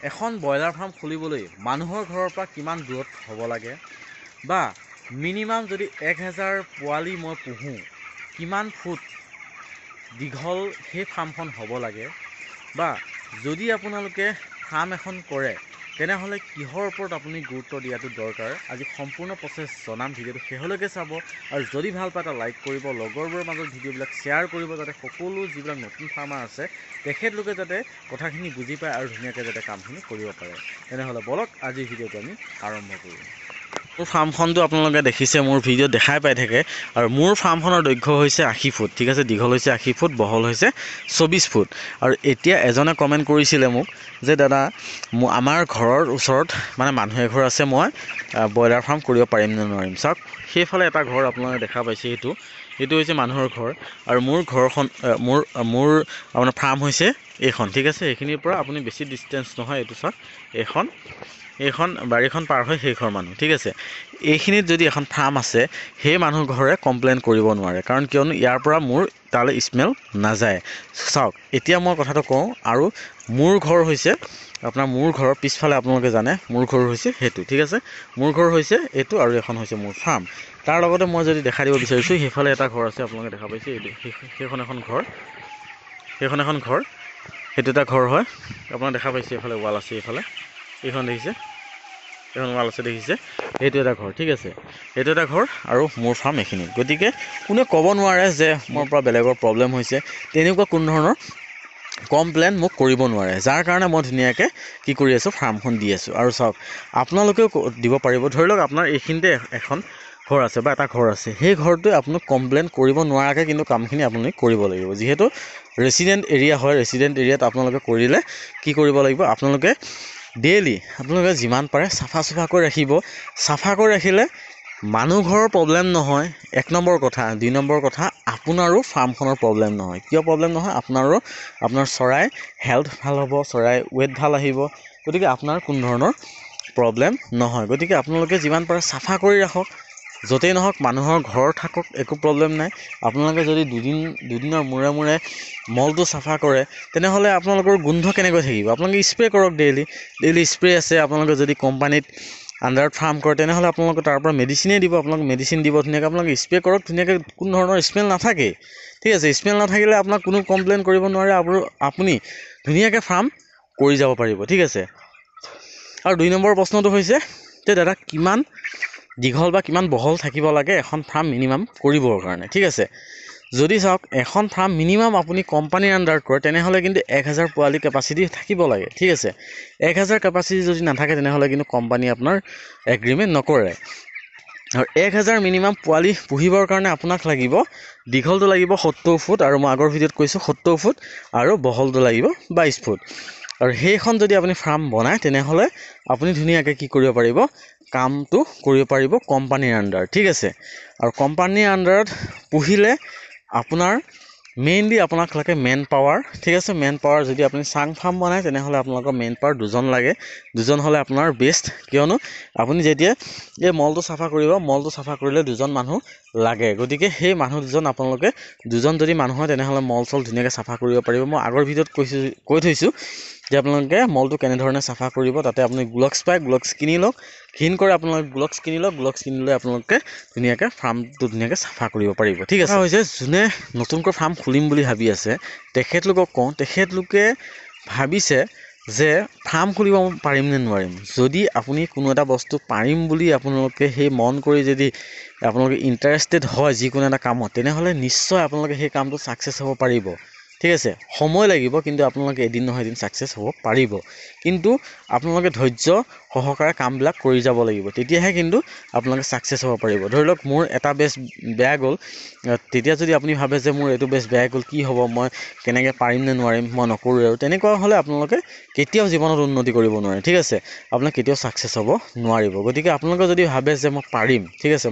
এখন broiler farm খুলিবলৈ মানুহৰ ঘৰৰ পৰা কিমান দূৰত হ'ব লাগে বা মিনিমাম যদি 1000 পোৱালি মই পুহোঁ কিমান ফুট দীঘল সেই ফাৰ্মখন হ'ব লাগে বা যদি আপোনালোকে ফাৰ্ম এখন কৰে তেনেহ'লে কিহৰ ওপৰত আপুনি গুৰুত্ব দিয়াটো দৰকাৰ আজি সম্পূৰ্ণ প্ৰচেছ জনাম ভিডিঅ'টো শেষলৈকে চাব আৰু যদি ভাল পায় এটা লাইক কৰিব লগৰবোৰৰ মাজত ভিডিঅ'বিলাক শ্বেয়াৰ কৰিব যাতে সকলো যিবিলাক নতুন ফাৰ্মাৰ আছে তেখেতলোকে যাতে কথাখিনি বুজি পায় আৰু ধুনীয়াকৈ যাতে কামখিনি কৰিব পাৰে তেনেহ'লে বলক আজিৰ ভিডিঅ'টো আমি আৰম্ভ কৰোঁ মোৰ ফাৰ্মখনটো আপোনালোকে দেখিছে মোৰ ভিডিঅ' দেখাই পাই থাকে আৰু মোৰ ফাৰ্মখনৰ দৈৰ্ঘ্য হৈছে 80 ফুট ঠিক আছে দীঘল হৈছে 80 ফুট বহল হৈছে 24 ফুট আৰু এতিয়া এজনে কমেণ্ট কৰিছিলে মোক যে দাদা আমাৰ ঘৰৰ ওচৰত মানে মানুহ এঘৰ আছে মই ব্ৰইলাৰ ফাৰ্ম কৰিব পাৰিম নে নোৱাৰিম চাওক সেইফালে এটা ঘৰ আপোনালোকে দেখা পাইছে এইটো হৈছে মানুহৰ ঘৰ আৰু মোৰ ঘৰখন মোৰ আপোনাৰ ফাৰ্ম হৈছে এইখন ঠিক আছে এইখিনিৰ পৰা আপুনি বেছি ডিষ্টেঞ্চ নহয় এইটো চাওক এইখন বাৰীখন পাৰ হৈ সেই ঘৰ মানুহ ঠিক আছে এইখিনিত যদি এখন ফাৰ্ম আছে সেই মানুহ ঘৰে কমপ্লেইন কৰিব নোৱাৰে কাৰণ কিয়নো ইয়াৰ পৰা মোৰ তালৈ স্মেল নাযায় চাওক এতিয়া মই কথাটো কওঁ আৰু মোৰ ঘৰ হৈছে আপোনাৰ মোৰ ঘৰৰ পিছফালে আপোনালোকে জানে মোৰ ঘৰ হৈছে সেইটো ঠিক আছে মোৰ ঘৰ হৈছে এইটো আৰু এখন হৈছে মোৰ ফাৰ্ম তাৰ লগতে মই যদি দেখাই দিব বিচাৰিছোঁ সেইফালে এটা ঘৰ আছে আপোনালোকে দেখা পাইছে সেইখন এখন ঘৰ সেইটো এটা ঘৰ হয় আপোনালোকে দেখা পাইছে এইফালে ৱাল আছে এইখন দেখিছে এখন ৱাল আছে দেখিছে এইটো এটা ঘৰ ঠিক আছে এইটো এটা ঘৰ আৰু মোৰ ফাৰ্ম এইখিনি গতিকে কোনে ক'ব নোৱাৰে যে মোৰ পৰা বেলেগৰ প্ৰব্লেম হৈছে তেনেকুৱা কোনো ধৰণৰ কমপ্লেইন মোক কৰিব নোৱাৰে যাৰ কাৰণে মই ধুনীয়াকৈ কি কৰি আছোঁ ফাৰ্মখন দি আছোঁ আৰু চাওক আপোনালোকেও দিব পাৰিব ধৰি লওক আপোনাৰ এইখিনিতে এখন ঘৰ আছে বা এটা ঘৰ আছে সেই ঘৰটোৱে আপোনাক কমপ্লেইন কৰিব নোৱাৰাকৈ কিন্তু কামখিনি আপুনি কৰিব লাগিব যিহেতু ৰেচিডেণ্ট এৰিয়া হয় ৰেচিডেণ্ট এৰিয়াত আপোনালোকে কৰিলে কি কৰিব লাগিব আপোনালোকে ডেইলি আপোনালোকে যিমান পাৰে চাফা কৰি ৰাখিব চাফা কৰি ৰাখিলে মানুহ ঘৰৰ প্ৰব্লেম নহয় 1 নম্বৰ কথা 2 নম্বৰ কথা আপোনাৰো ফাৰ্মখনৰ প্ৰব্লেম নহয় কিয় প্ৰব্লেম নহয় আপোনাৰ চৰাই হেল্থ ভাল হ'ব চৰাই ৱেট ভাল আহিব গতিকে আপোনাৰ কোনো ধৰণৰ প্ৰব্লেম নহয় গতিকে আপোনালোকে যিমান পাৰে চাফা কৰি ৰাখক য'তেই নহওক মানুহৰ ঘৰ থাকক একো প্ৰব্লেম নাই আপোনালোকে যদি দুদিনৰ মূৰে মলটো চাফা কৰে তেনেহ'লে আপোনালোকৰ গোন্ধ কেনেকৈ থাকিব আপোনালোকে স্প্ৰে কৰক ডেইলি স্প্ৰে আছে আপোনালোকে যদি কোম্পানীত আণ্ডাৰত ফাৰ্ম কৰে তেনেহ'লে আপোনালোকে তাৰ পৰা মেডিচিনেই দিব আপোনালোকে মেডিচিন দিব ধুনীয়াকৈ আপোনালোকে স্প্ৰে কৰক ধুনীয়াকৈ কোনো ধৰণৰ স্মেল নাথাকেই ঠিক আছে স্মেল নাথাকিলে আপোনাক কোনো কমপ্লেইন কৰিব নোৱাৰে আৰু আপুনি ধুনীয়াকৈ ফাৰ্ম কৰি যাব পাৰিব ঠিক আছে আৰু 2 নম্বৰ প্ৰশ্নটো হৈছে যে দাদা কিমান দীঘল বা কিমান বহল থাকিব লাগে এখন ফাৰ্ম মিনিমাম কৰিবৰ কাৰণে ঠিক আছে যদি চাওক এখন ফাৰ্ম মিনিমাম আপুনি কোম্পানীৰ আণ্ডাৰত কৰে তেনেহ'লে কিন্তু 1000 পোৱালি কেপাচিটি থাকিব লাগে ঠিক আছে 1000 কেপাচিটি যদি নাথাকে তেনেহ'লে কিন্তু কোম্পানী আপোনাৰ এগ্ৰিমেণ্ট নকৰে আৰু 1000 মিনিমাম পোৱালি পুহিবৰ কাৰণে আপোনাক লাগিব দীঘলটো লাগিব 70 ফুট আৰু মই আগৰ ভিডিঅ'ত কৈছোঁ 70 ফুট আৰু বহলটো লাগিব 22 ফুট আৰু সেইখন যদি আপুনি ফাৰ্ম বনায় তেনেহ'লে আপুনি ধুনীয়াকৈ কি কৰিব পাৰিব কামটো কৰিব পাৰিব কোম্পানীৰ আণ্ডাৰত ঠিক আছে আৰু কোম্পানীৰ আণ্ডাৰত পুহিলে আপোনাৰ মেইনলি আপোনাক লাগে মেন পাৱাৰ ঠিক আছে মেন পাৱাৰ যদি আপুনি চাং ফাৰ্ম বনায় তেনেহ'লে আপোনালোকৰ মেন পাৱাৰ 2জন লাগে 2জন হ'লে আপোনাৰ বেষ্ট কিয়নো আপুনি যেতিয়া এই মলটো চাফা কৰিলে 2জন মানুহ লাগে গতিকে সেই মানুহ 2জন আপোনালোকে 2জন যদি মানুহ হয় তেনেহ'লে মল চল ধুনীয়াকৈ চাফা কৰিব পাৰিব মই আগৰ ভিডিঅ'ত কৈ থৈছোঁ যে আপোনালোকে মলটো কেনেধৰণে চাফা কৰিব তাতে আপুনি গ্লভছ পায় গ্লভছ কিনি লওক ঘিণ কৰে আপোনালোকে গ্লভছ কিনি লওক গ্লভছ কিনিলে আপোনালোকে ধুনীয়াকৈ ফাৰ্মটো ধুনীয়াকৈ চাফা কৰিব পাৰিব ঠিক আছে হৈছে যোনে নতুনকৈ ফাৰ্ম খুলিম বুলি ভাবি আছে তেখেতলোকক কওঁ তেখেতলোকে ভাবিছে যে ফাৰ্ম খুলিব পাৰিম নে নোৱাৰিম যদি আপুনি কোনো এটা বস্তু পাৰিম বুলি আপোনালোকে সেই মন কৰি যদি আপোনালোকে ইণ্টাৰেষ্টেড হয় যিকোনো এটা কামত তেনেহ'লে নিশ্চয় আপোনালোকে সেই কামটো ছাকচেছ হ'ব পাৰিব ঠিক আছে সময় লাগিব কিন্তু আপোনালোকে এদিন নহয় এদিন ছাকচেছ হ'ব পাৰিব কিন্তু আপোনালোকে ধৈৰ্য সহকাৰে কামবিলাক কৰি যাব লাগিব তেতিয়াহে কিন্তু আপোনালোকে ছাকচেছ হ'ব পাৰিব ধৰি লওক মোৰ এটা বেচ বেয়া গ'ল তেতিয়া যদি আপুনি ভাবে যে মোৰ এইটো বেচ বেয়া গ'ল কি হ'ব মই কেনেকৈ পাৰিম নে নোৱাৰিম মই নকৰোঁ আৰু তেনেকুৱা হ'লে আপোনালোকে কেতিয়াও জীৱনত উন্নতি কৰিব নোৱাৰে ঠিক আছে আপোনাক কেতিয়াও ছাকচেছ হ'ব নোৱাৰিব গতিকে আপোনালোকে যদি ভাবে যে মই পাৰিম ঠিক আছে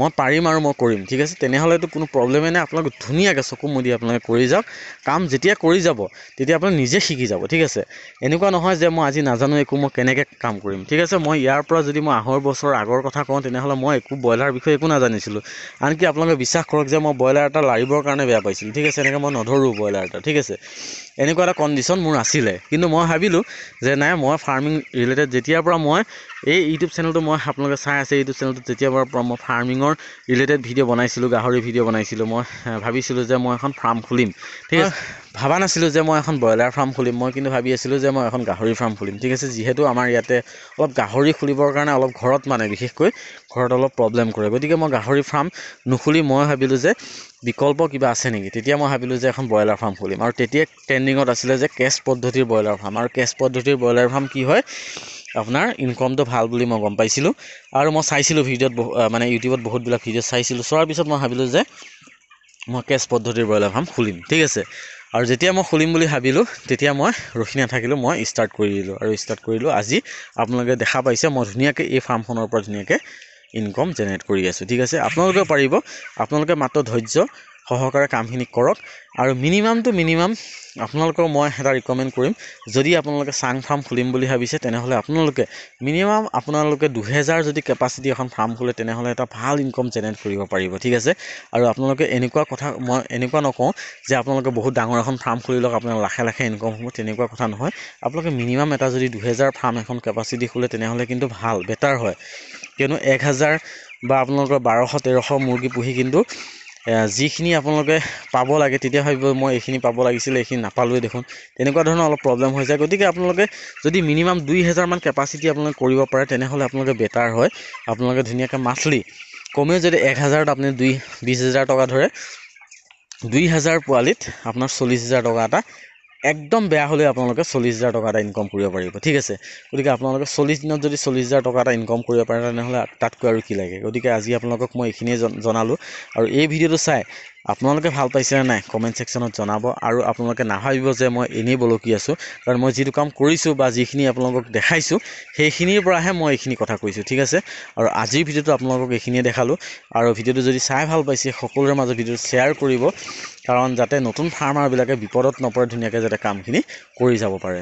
মই পাৰিম আৰু মই কৰিম ঠিক আছে তেনেহ'লেতো কোনো প্ৰব্লেমেই নাই আপোনালোকে ধুনীয়াকৈ চকু মুদি আপোনালোকে কৰি যাওক কাম যেতিয়া কৰি যাব তেতিয়া আপুনি নিজে শিকি যাব ঠিক আছে এনেকুৱা নহয় যে মই আজি নাজানো একো মই কেনেকৈ কাম কৰিম ঠিক আছে মই ইয়াৰ পৰা যদি মই 1.5 বছৰ আগৰ কথা কওঁ তেনেহ'লে মই ব্ৰইলাৰ বিষয়ে একো নাজানিছিলোঁ আনকি আপোনালোকে বিশ্বাস কৰক যে মই ব্ৰইলাৰ এটা লাৰিবৰ কাৰণে বেয়া পাইছিলোঁ ঠিক আছে এনেকৈ মই নধৰোঁ ব্ৰইলাৰ এটা ঠিক আছে এনেকুৱা এটা কণ্ডিশ্যন মোৰ আছিলে কিন্তু মই ভাবিলোঁ যে নাই মই ফাৰ্মিং ৰিলেটেড যেতিয়াৰ পৰা মই এই ইউটিউব চেনেলটো মই আপোনালোকে চাই আছে ইউটিউব চেনেলটো তেতিয়াৰ পৰা মই ফাৰ্মিঙৰ ৰিলেটেড ভিডিঅ' বনাইছিলোঁ গাহৰি ভিডিঅ' বনাইছিলোঁ মই ভাবিছিলোঁ যে মই এখন ফাৰ্ম খুলিম ঠিক আছে ভাবা নাছিলোঁ যে মই এখন ব্ৰইলাৰ ফাৰ্ম খুলিম মই কিন্তু ভাবি আছিলোঁ যে মই এখন গাহৰি ফাৰ্ম খুলিম ঠিক আছে যিহেতু আমাৰ ইয়াতে অলপ গাহৰি খুলিবৰ কাৰণে অলপ ঘৰত মানে বিশেষকৈ ঘৰত অলপ প্ৰব্লেম কৰে গতিকে মই গাহৰি ফাৰ্ম নুখুলি মই ভাবিলোঁ যে বিকল্প কিবা আছে নেকি তেতিয়া মই ভাবিলোঁ যে এখন ব্ৰইলাৰ ফাৰ্ম খুলিম আৰু তেতিয়া ট্ৰেণ্ডিঙত আছিলে যে কেছ পদ্ধতিৰ ব্ৰইলাৰ ফাৰ্ম আৰু কেছ পদ্ধতিৰ ব্ৰইলাৰ ফাৰ্ম কি হয় আপোনাৰ ইনকমটো ভাল বুলি মই গম পাইছিলোঁ আৰু মই চাইছিলোঁ ভিডিঅ'ত মানে ইউটিউবত বহুতবিলাক ভিডিঅ' চাইছিলোঁ চোৱাৰ পিছত মই ভাবিলোঁ যে মই কেছ পদ্ধতিৰ ব্ৰইলাৰ ফাৰ্ম খুলিম ঠিক আছে আৰু যেতিয়া মই খুলিম বুলি ভাবিলোঁ তেতিয়া মই ৰখি নাথাকিলোঁ মই ষ্টাৰ্ট কৰি দিলোঁ আজি আপোনালোকে দেখা পাইছে মই ধুনীয়াকৈ এই ফাৰ্মখনৰ পৰা ধুনীয়াকৈ ইনকম জেনেৰেট কৰি আছোঁ ঠিক আছে আপোনালোকে পাৰিব আপোনালোকে মাত্ৰ ধৈৰ্য সহকাৰে কামখিনি কৰক আৰু মিনিমাম আপোনালোকক মই এটা ৰিকমেণ্ড কৰিম যদি আপোনালোকে চাং ফাৰ্ম খুলিম বুলি ভাবিছে তেনেহ'লে আপোনালোকে মিনিমাম 2000 যদি কেপাচিটি এখন ফাৰ্ম খোলে তেনেহ'লে এটা ভাল ইনকম জেনেৰেট কৰিব পাৰিব ঠিক আছে আৰু আপোনালোকে এনেকুৱা কথা মই এনেকুৱা নকওঁ যে আপোনালোকে বহুত ডাঙৰ এখন ফাৰ্ম খুলি লওক আপোনাৰ লাখে ইনকম হ'ব তেনেকুৱা কথা নহয় আপোনালোকে মিনিমাম এটা যদি 2000 ফাৰ্ম এখন কেপাচিটি খোলে তেনেহ'লে কিন্তু ভাল বেটাৰ হয় কিয়নো 1000 বা আপোনালোকৰ 1200-1300 মুৰ্গী পুহি কিন্তু যিখিনি আপোনালোকে পাব লাগে তেতিয়া ভাবিব মই এইখিনি পাব লাগিছিলে এইখিনি নাপালোৱে দেখোন তেনেকুৱা ধৰণৰ অলপ প্ৰব্লেম হৈ যায় গতিকে আপোনালোকে যদি মিনিমাম 2000 মান কেপাচিটি আপোনালোকে কৰিব পাৰে তেনেহ'লে আপোনালোকে বেটাৰ হয় আপোনালোকে ধুনীয়াকৈ মাছলি কমেও যদি 1000ত আপুনি 20,000 টকা ধৰে 2000 পোৱালিত আপোনাৰ 40,000 টকা এটা একদম বেয়া হ'লে আপোনালোকে 40,000 টকা এটা ইনকম কৰিব পাৰিব ঠিক আছে গতিকে আপোনালোকে 40 দিনত যদি 40,000 টকা এটা ইনকম কৰিব পাৰে তেনেহ'লে তাতকৈ আৰু কি লাগে গতিকে আজি আপোনালোকক মই এইখিনিয়ে জনালোঁ আৰু এই ভিডিঅ'টো চাই আপোনালোকে ভাল পাইছেনে নাই কমেণ্ট ছেকশ্যনত জনাব আৰু আপোনালোকে নাভাবিব যে মই এনেই বলকি আছোঁ কাৰণ মই যিটো কাম কৰিছোঁ বা যিখিনি আপোনালোকক দেখাইছোঁ সেইখিনিৰ পৰাহে মই এইখিনি কথা কৈছোঁ ঠিক আছে আৰু আজিৰ ভিডিঅ'টো আপোনালোকক এইখিনিয়ে দেখালোঁ আৰু ভিডিঅ'টো যদি চাই ভাল পাইছে সকলোৰে মাজত ভিডিঅ'টো শ্বেয়াৰ কৰিব কাৰণ যাতে নতুন ফাৰ্মাৰবিলাকে বিপদত নপৰে ধুনীয়াকৈ যাতে কামখিনি কৰি যাব পাৰে